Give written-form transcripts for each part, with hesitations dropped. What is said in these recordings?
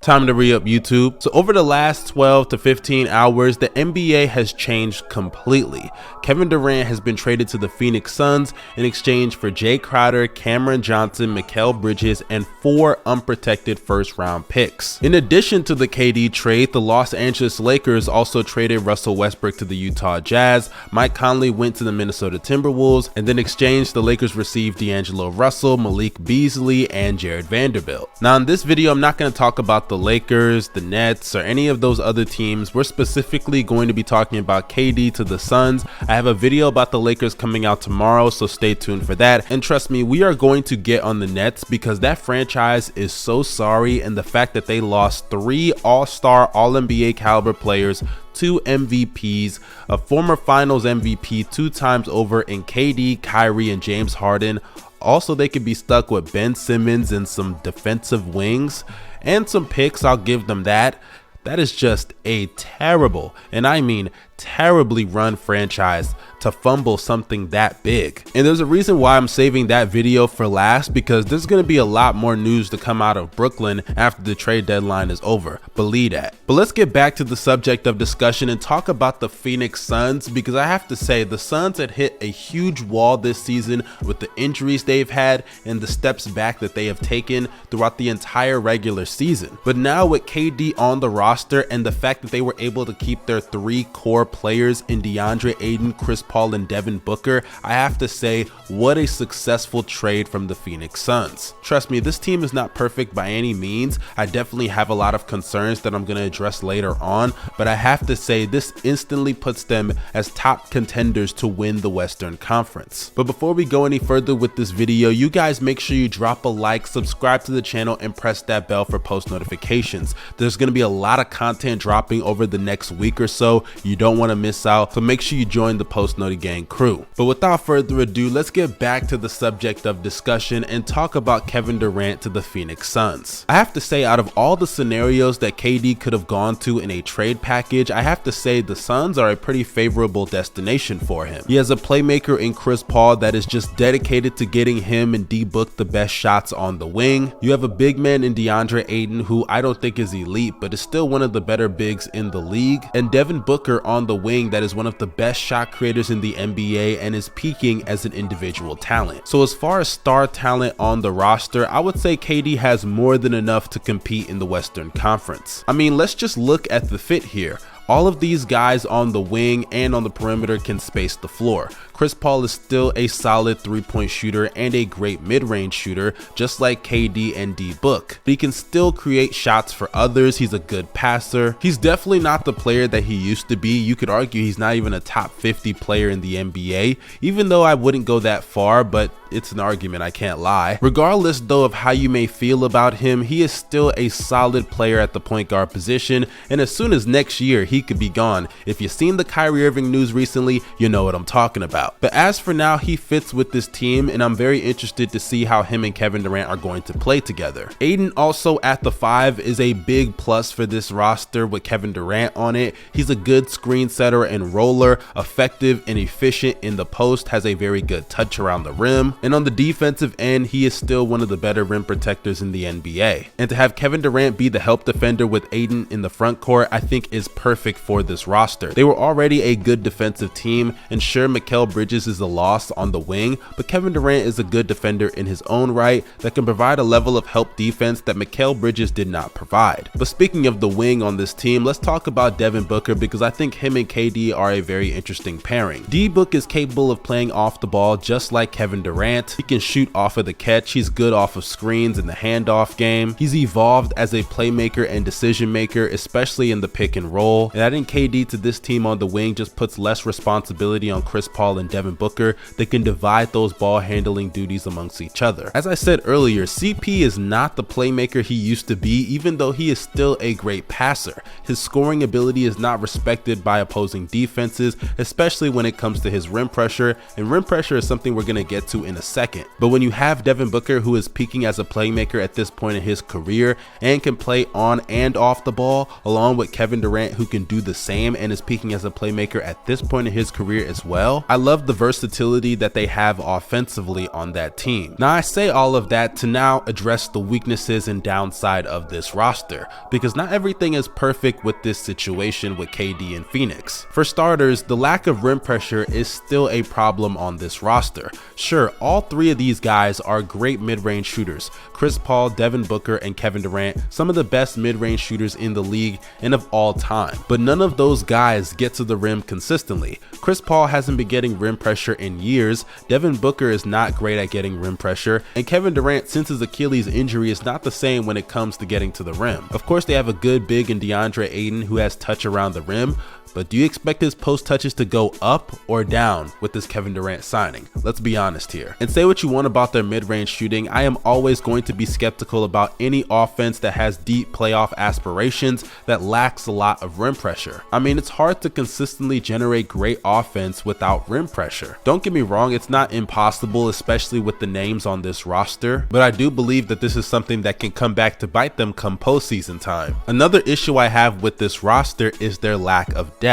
Time to re-up YouTube. So over the last 12 to 15 hours, the NBA has changed completely. Kevin Durant has been traded to the Phoenix Suns in exchange for Jay Crowder, Cameron Johnson, Mikal Bridges, and 4 unprotected first-round picks. In addition to the KD trade, the Los Angeles Lakers also traded Russell Westbrook to the Utah Jazz, Mike Conley went to the Minnesota Timberwolves, and then exchange the Lakers received D'Angelo Russell, Malik Beasley, and Jared Vanderbilt. Now in this video, I'm not going to talk about the Lakers, the Nets, or any of those other teams. We're specifically going to be talking about KD to the Suns. I have a video about the Lakers coming out tomorrow, so stay tuned for that. And trust me, we are going to get on the Nets because that franchise is so sorry, and the fact that they lost 3 all-star, all-NBA caliber players, 2 MVPs, a former finals MVP 2 times over in KD, Kyrie, and James Harden. Also, they could be stuck with Ben Simmons and some defensive wings and some picks. I'll give them that. That is just a terrible, and I mean terribly run franchise to fumble something that big. And there's a reason why I'm saving that video for last, because there's going to be a lot more news to come out of Brooklyn after the trade deadline is over. Believe that. But let's get back to the subject of discussion and talk about the Phoenix Suns, because I have to say the Suns had hit a huge wall this season with the injuries they've had and the steps back that they have taken throughout the entire regular season. But now with KD on the roster and the fact that they were able to keep their 3 core players in DeAndre Ayton, Chris Paul, and Devin Booker, I have to say, what a successful trade from the Phoenix Suns. Trust me, this team is not perfect by any means. I definitely have a lot of concerns that I'm going to address later on, but I have to say this instantly puts them as top contenders to win the Western Conference. But before we go any further with this video, you guys make sure you drop a like, subscribe to the channel, and press that bell for post notifications. There's going to be a lot of content dropping over the next week or so. You don't want to miss out, so make sure you join the Post Noti Gang crew. But without further ado, let's get back to the subject of discussion and talk about Kevin Durant to the Phoenix Suns. I have to say, out of all the scenarios that KD could have gone to in a trade package, I have to say the Suns are a pretty favorable destination for him. He has a playmaker in Chris Paul that is just dedicated to getting him and D-Book the best shots on the wing. You have a big man in DeAndre Ayton, who I don't think is elite, but is still one of the better bigs in the league, and Devin Booker on the wing that is one of the best shot creators in the NBA and is peaking as an individual talent. So as far as star talent on the roster, I would say KD has more than enough to compete in the Western Conference. I mean, let's just look at the fit here. All of these guys on the wing and on the perimeter can space the floor. Chris Paul is still a solid 3-point shooter and a great mid-range shooter, just like KD and D-Book. But he can still create shots for others. He's a good passer. He's definitely not the player that he used to be. You could argue he's not even a top 50 player in the NBA, even though I wouldn't go that far, but it's an argument, I can't lie. Regardless though of how you may feel about him, he is still a solid player at the point guard position, and as soon as next year he could be gone. If you've seen the Kyrie Irving news recently, you know what I'm talking about. But as for now, he fits with this team, and I'm very interested to see how him and Kevin Durant are going to play together. Ayton also at the 5 is a big plus for this roster with Kevin Durant on it. He's a good screen setter and roller, effective and efficient in the post, has a very good touch around the rim, and on the defensive end, he is still one of the better rim protectors in the NBA. And to have Kevin Durant be the help defender with Ayton in the front court, I think is perfect for this roster. They were already a good defensive team, and sure, Mikal Bridges is a loss on the wing, but Kevin Durant is a good defender in his own right that can provide a level of help defense that Mikal Bridges did not provide. But speaking of the wing on this team, let's talk about Devin Booker, because I think him and KD are a very interesting pairing. D-Book is capable of playing off the ball just like Kevin Durant. He can shoot off of the catch. He's good off of screens in the handoff game. He's evolved as a playmaker and decision maker, especially in the pick and roll. And adding KD to this team on the wing just puts less responsibility on Chris Paul and Devin Booker. They can divide those ball handling duties amongst each other. As I said earlier, CP is not the playmaker he used to be, even though he is still a great passer. His scoring ability is not respected by opposing defenses, especially when it comes to his rim pressure, and rim pressure is something we're going to get to in a second. But when you have Devin Booker, who is peaking as a playmaker at this point in his career and can play on and off the ball, along with Kevin Durant, who can do the same and is peaking as a playmaker at this point in his career as well, I love love the versatility that they have offensively on that team. Now I say all of that to now address the weaknesses and downside of this roster, because not everything is perfect with this situation with KD and Phoenix. For starters, the lack of rim pressure is still a problem on this roster. Sure, all three of these guys are great mid-range shooters. Chris Paul, Devin Booker, and Kevin Durant, some of the best mid-range shooters in the league and of all time. But none of those guys get to the rim consistently. Chris Paul hasn't been getting rim pressure in years, Devin Booker is not great at getting rim pressure, and Kevin Durant, since his Achilles injury, is not the same when it comes to getting to the rim. Of course, they have a good big in DeAndre Ayton who has touch around the rim, but do you expect his post touches to go up or down with this Kevin Durant signing? Let's be honest here. And say what you want about their mid-range shooting, I am always going to be skeptical about any offense that has deep playoff aspirations that lacks a lot of rim pressure. I mean, it's hard to consistently generate great offense without rim pressure. Don't get me wrong, it's not impossible, especially with the names on this roster, but I do believe that this is something that can come back to bite them come postseason time. Another issue I have with this roster is their lack of depth.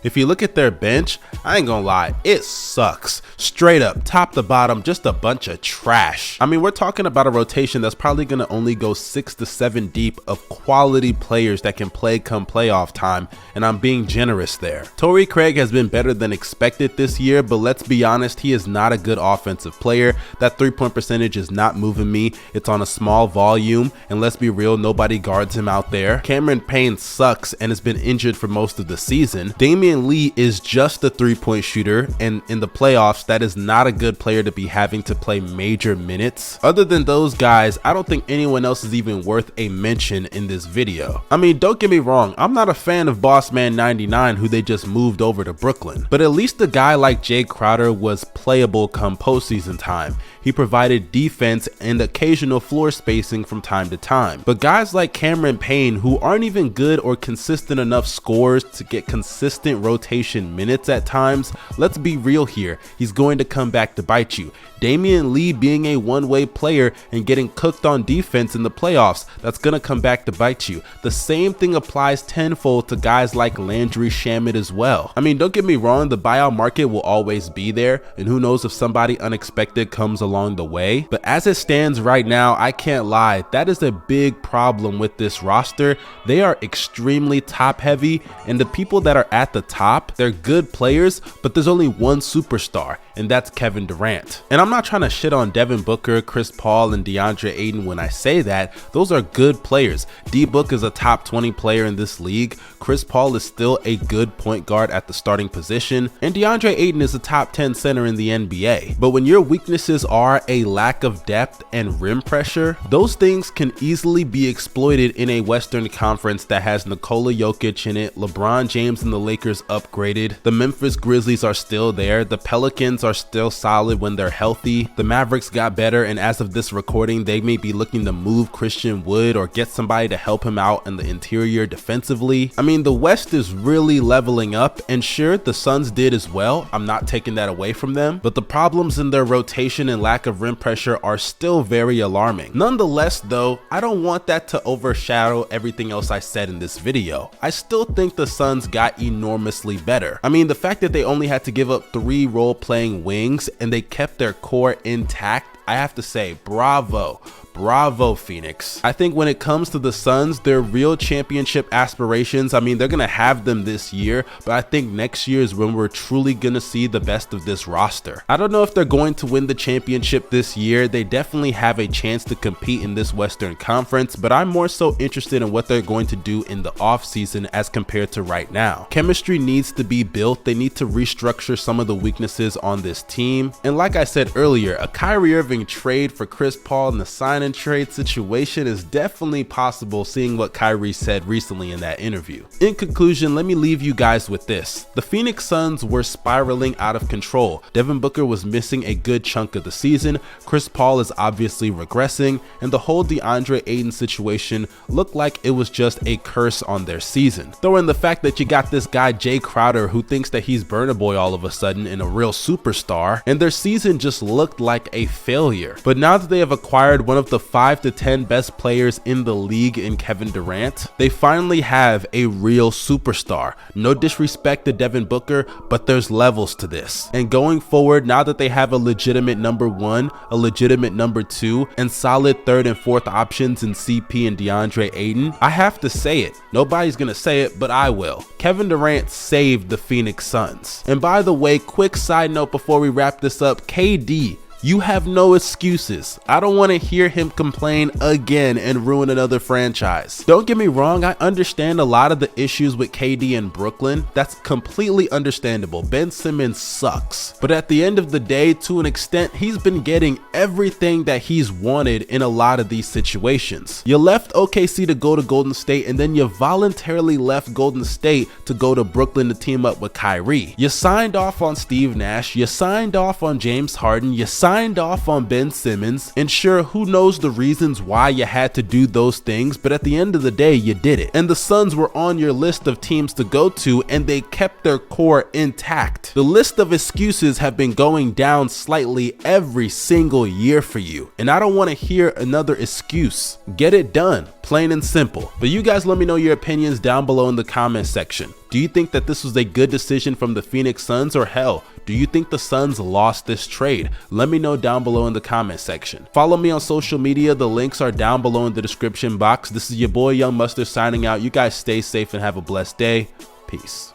If you look at their bench, I ain't gonna lie, it sucks. Straight up, top to bottom, just a bunch of trash. I mean, we're talking about a rotation that's probably gonna only go 6 to 7 deep of quality players that can play come playoff time, and I'm being generous there. Torrey Craig has been better than expected this year, but let's be honest, he is not a good offensive player. That 3-point percentage is not moving me. It's on a small volume, and let's be real, nobody guards him out there. Cameron Payne sucks and has been injured for most of the season. Damian Lee is just a 3-point shooter, and in the playoffs, that is not a good player to be having to play major minutes. Other than those guys, I don't think anyone else is even worth a mention in this video. I mean, don't get me wrong, I'm not a fan of Bossman 99 who they just moved over to Brooklyn, but at least a guy like Jay Crowder was playable come postseason time. He provided defense and occasional floor spacing from time to time. But guys like Cameron Payne, who aren't even good or consistent enough scorers to get consistent rotation minutes at times, let's be real here, he's going to come back to bite you. Damian Lee being a one-way player and getting cooked on defense in the playoffs, that's gonna come back to bite you. The same thing applies tenfold to guys like Landry Shamet as well. I mean, don't get me wrong, the buyout market will always be there, and who knows if somebody unexpected comes along the way, but as it stands right now, I can't lie, that is a big problem with this roster. They are extremely top heavy, and the people that are at the top, they're good players, but there's only one superstar, and that's Kevin Durant. And I'm not trying to shit on Devin Booker, Chris Paul, and DeAndre Ayton when I say that. Those are good players. D-Book is a top 20 player in this league. Chris Paul is still a good point guard at the starting position, and DeAndre Ayton is a top 10 center in the NBA. But when your weaknesses are a lack of depth and rim pressure, those things can easily be exploited in a Western Conference that has Nikola Jokic in it, LeBron James and the Lakers upgraded, the Memphis Grizzlies are still there, the Pelicans are still solid when they're healthy, the Mavericks got better, and as of this recording, they may be looking to move Christian Wood or get somebody to help him out in the interior defensively. I mean, the West is really leveling up, and sure, the Suns did as well. I'm not taking that away from them, but the problems in their rotation and lack of rim pressure are still very alarming. Nonetheless though, I don't want that to overshadow everything else I said in this video. I still think the Suns got enormously better. I mean, the fact that they only had to give up 3 role-playing wings and they kept their core intact, I have to say, bravo. Bravo, Phoenix. I think when it comes to the Suns, their real championship aspirations, I mean, they're gonna have them this year, but I think next year is when we're truly gonna see the best of this roster. I don't know if they're going to win the championship this year. They definitely have a chance to compete in this Western Conference, but I'm more so interested in what they're going to do in the offseason as compared to right now. Chemistry needs to be built. They need to restructure some of the weaknesses on this team. And like I said earlier, a Kyrie Irving trade for Chris Paul and the sign and trade situation is definitely possible, seeing what Kyrie said recently in that interview. In conclusion, let me leave you guys with this. The Phoenix Suns were spiraling out of control. Devin Booker was missing a good chunk of the season, Chris Paul is obviously regressing, and the whole DeAndre Ayton situation looked like it was just a curse on their season. Throw in the fact that you got this guy Jay Crowder who thinks that he's Burna Boy all of a sudden and a real superstar, and their season just looked like a failure. But now that they have acquired one of the the 5 to 10 best players in the league in Kevin Durant. They finally have a real superstar. No disrespect to Devin Booker, but there's levels to this. And going forward, now that they have a legitimate number 1, a legitimate number 2, and solid 3rd and 4th options in CP and DeAndre Ayton, I have to say it. Nobody's gonna say it, but I will. Kevin Durant saved the Phoenix Suns. And by the way, quick side note before we wrap this up, KD, you have no excuses. I don't want to hear him complain again and ruin another franchise. Don't get me wrong, I understand a lot of the issues with KD in Brooklyn. That's completely understandable. Ben Simmons sucks. But at the end of the day, to an extent, he's been getting everything that he's wanted in a lot of these situations. You left OKC to go to Golden State, and then you voluntarily left Golden State to go to Brooklyn to team up with Kyrie. You signed off on Steve Nash. You signed off on James Harden. You signed off on Ben Simmons, and sure, who knows the reasons why you had to do those things, but at the end of the day, you did it. And the Suns were on your list of teams to go to, and they kept their core intact. The list of excuses have been going down slightly every single year for you, and I don't want to hear another excuse. Get it done, plain and simple. But you guys let me know your opinions down below in the comment section. Do you think that this was a good decision from the Phoenix Suns, or hell, do you think the Suns lost this trade? Let me know down below in the comment section. Follow me on social media. The links are down below in the description box. This is your boy Young Mustard signing out. You guys stay safe and have a blessed day. Peace.